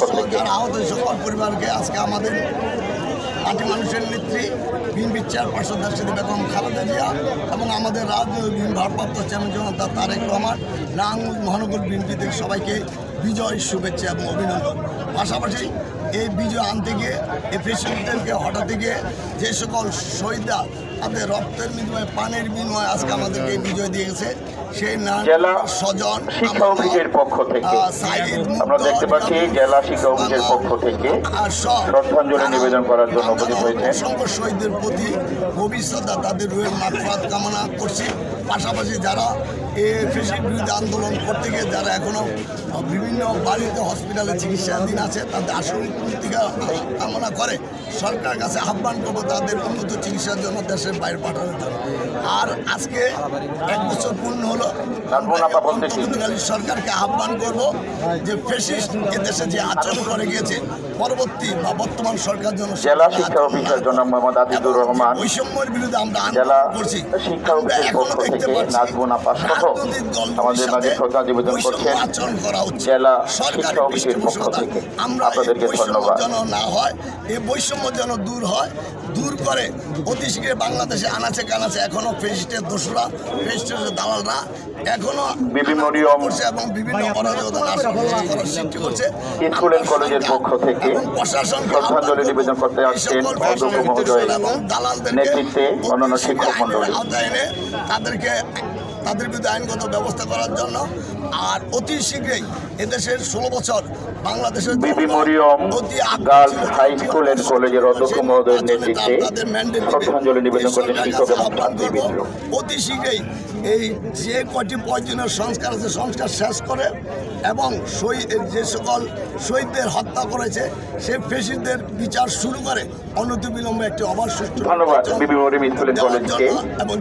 পক্ষ থেকে। আহত সকল পরিবারকে আজকে আমাদের পার্টি মানুষের নেত্রী বিএনপির চেয়ারপারসন দেশনেত্রী বেগম খালেদা জিয়া এবং আমাদের রাজনৈতিক ভারপ্রাপ্ত চেয়ারম্যান জনতা তারেক রহমান নারায়ণগঞ্জ মহানগর বিএনপি থেকে সবাইকে বিজয় শুভেচ্ছা এবং অভিনন্দন। পাশাপাশি এই বিজয় আনতে গিয়ে এই প্রেসিডেন্টকে হঠাৎ গিয়ে যে সকল শহীদরা তাদের রক্তের বিনিময়ে পানির বিনিময়ে আজকে আমাদেরকে বিজয় দিয়েছে সেই জেলা স্বজন শিক্ষা অফিসের পক্ষ থেকে আমরা দেখতে পাচ্ছি জেলা শিক্ষা অফিসের পক্ষ থেকে শ্রদ্ধাঞ্জলি নিবেদন করার জন্য উপস্থিত হয়েছে। অসংখ্য শহীদদের প্রতি ভবিষ্যৎ তাদের রুহের মাগফিরাত কামনা করছি। পাশাপাশি যারা এই ফ্যাসিস্ট বিরুদ্ধে আন্দোলন করতে গিয়ে যারা এখনও বিভিন্ন বাড়িতে হসপিটালে চিকিৎসাধীন আছে তাদের আসল প্রতিকার কামনা করে সরকারের কাছে আহ্বান করবো তাদের উন্নত চিকিৎসার জন্য দেশের বাইরে পাঠানোর জন্য। আর আজকে 1 বছর পূর্ণ হলো, সরকারকে আহ্বান করব যে ফ্যাসিস্ট এদেশে যে আচরণ করে গিয়েছে পরবর্তী বা বর্তমান সরকার জন্য জেলা শিক্ষা অফিসার জনাব মোহাম্মদ আজিজুর রহমান, বৈষম্যের বিরুদ্ধে আমরা জেলা আন্দোলন করছি। শিক্ষা অফিসের পক্ষ থেকে নাজমুন আপা সহ আমাদের মাঝে শ্রদ্ধা নিবেদন করছেন। জেলা শিক্ষা অফিসের পক্ষ থেকে আপনাদেরকে ধন্যবাদ। যেন না হয়, এই বৈষম্য যেন দূর হয়, দূর করে অতি শীঘ্র বাংলাদেশে আনাচে কানাচে এখনো ফ্যাসিস্টের দোষরা ফ্যাসিস্টের দালালরা এখনো বিবি মরিয়ম করছে এবং বিভিন্ন অরাজকতা সৃষ্টি করছে। স্কুল এন্ড কলেজের পক্ষ থেকে শ্রদ্ধাঞ্জলি নিবেদন করতে আসছেন অধ্যক্ষ মহোদয়ের নেতৃত্বে অন্যান্য শিক্ষক মন্ডলী। তাদের বিরুদ্ধে আইনগত ব্যবস্থা করার জন্য আর অতি শীঘ্রই এদেশের 16 বছর বাংলাদেশের Bibi Mariam girls high school and কলেজের অধ্যক্ষ মহোদয়ের নেতৃত্বে শ্রদ্ধাঞ্জলি নিবেদন করতে শিক্ষক এবং ছাত্রীবৃন্দ। অতি শীঘ্রই এই যে কয়টি প্রয়োজনীয় সংস্কার আছে সংস্কার শেষ করে এবং যে সকল শহীদদের হত্যা করেছে সেই ফ্যাসিস্টদের বিচার শুরু করে অনতিবিলম্বে একটি অবাধ সুষ্ঠু ধন্যবাদ বিবি মরিয়ম স্কুল এন্ড কলেজকে। এবং